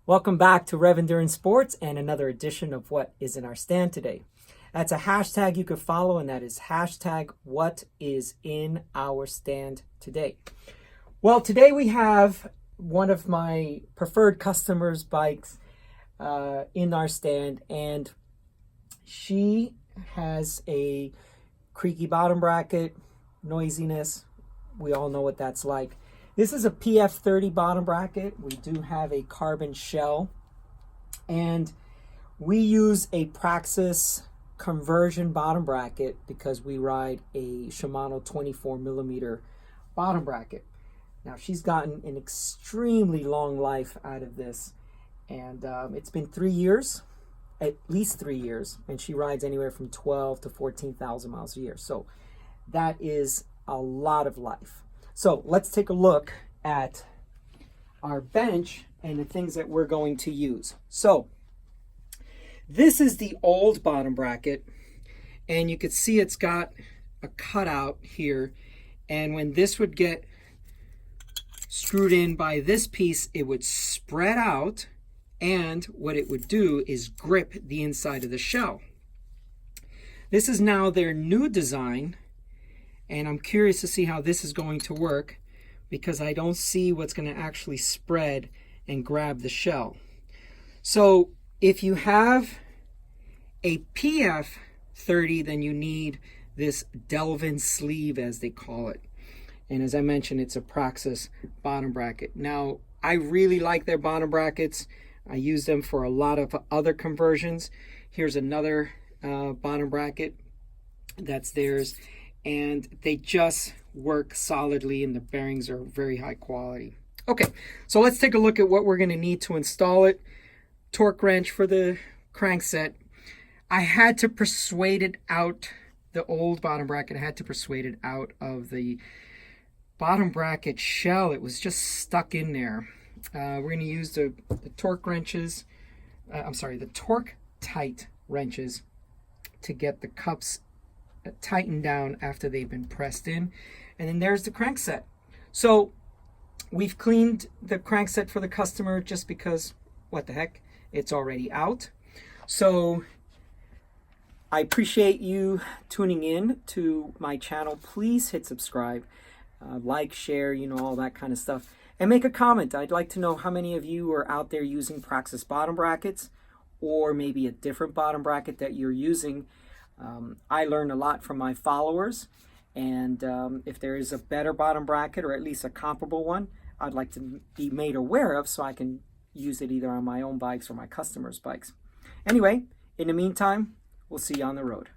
Welcome back to Rev Endurance Sports and another edition of What is in Our Stand today. That's a hashtag you can follow, and that is hashtag What is in Our Stand today. Well, today we have one of my preferred customers' bikes in our stand, and she has a creaky bottom bracket, noisiness. We all know what that's like. This is a PF30 bottom bracket. We do have a carbon shell, and we use a Praxis conversion bottom bracket because we ride a Shimano 24 millimeter bottom bracket. Now, she's gotten an extremely long life out of this, and it's been 3 years, at least 3 years, and she rides anywhere from 12 to 14,000 miles a year. So that is a lot of life. So let's take a look at our bench and the things that we're going to use. So this is the old bottom bracket, and you can see it's got a cutout here, and when this would get screwed in by this piece, it would spread out, and what it would do is grip the inside of the shell. This is now their new design, and I'm curious to see how this is going to work because I don't see what's going to actually spread and grab the shell. So if you have a PF30, then you need this delve-in sleeve, as they call it. And as I mentioned, it's a Praxis bottom bracket. Now, I really like their bottom brackets. I use them for a lot of other conversions. Here's another bottom bracket that's theirs, and they just work solidly, and the bearings are very high quality. Okay, so let's take a look at what we're going to need to install it. Torque wrench for the crankset. I had to persuade it out, the old bottom bracket, I had to persuade it out of the bottom bracket shell. It was just stuck in there. We're going to use the torque wrenches, the torque tight wrenches to get the cups tightened down after they've been pressed in. And then there's the crankset. So we've cleaned the crankset for the customer just because, what the heck, it's already out. So I appreciate you tuning in to my channel. Please hit subscribe, like, share, all that kind of stuff. And make a comment. I'd like to know how many of you are out there using Praxis bottom brackets, or maybe a different bottom bracket that you're using. I learn a lot from my followers, and if there is a better bottom bracket, or at least a comparable one, I'd like to be made aware of so I can use it either on my own bikes or my customers' bikes. Anyway, in the meantime, we'll see you on the road.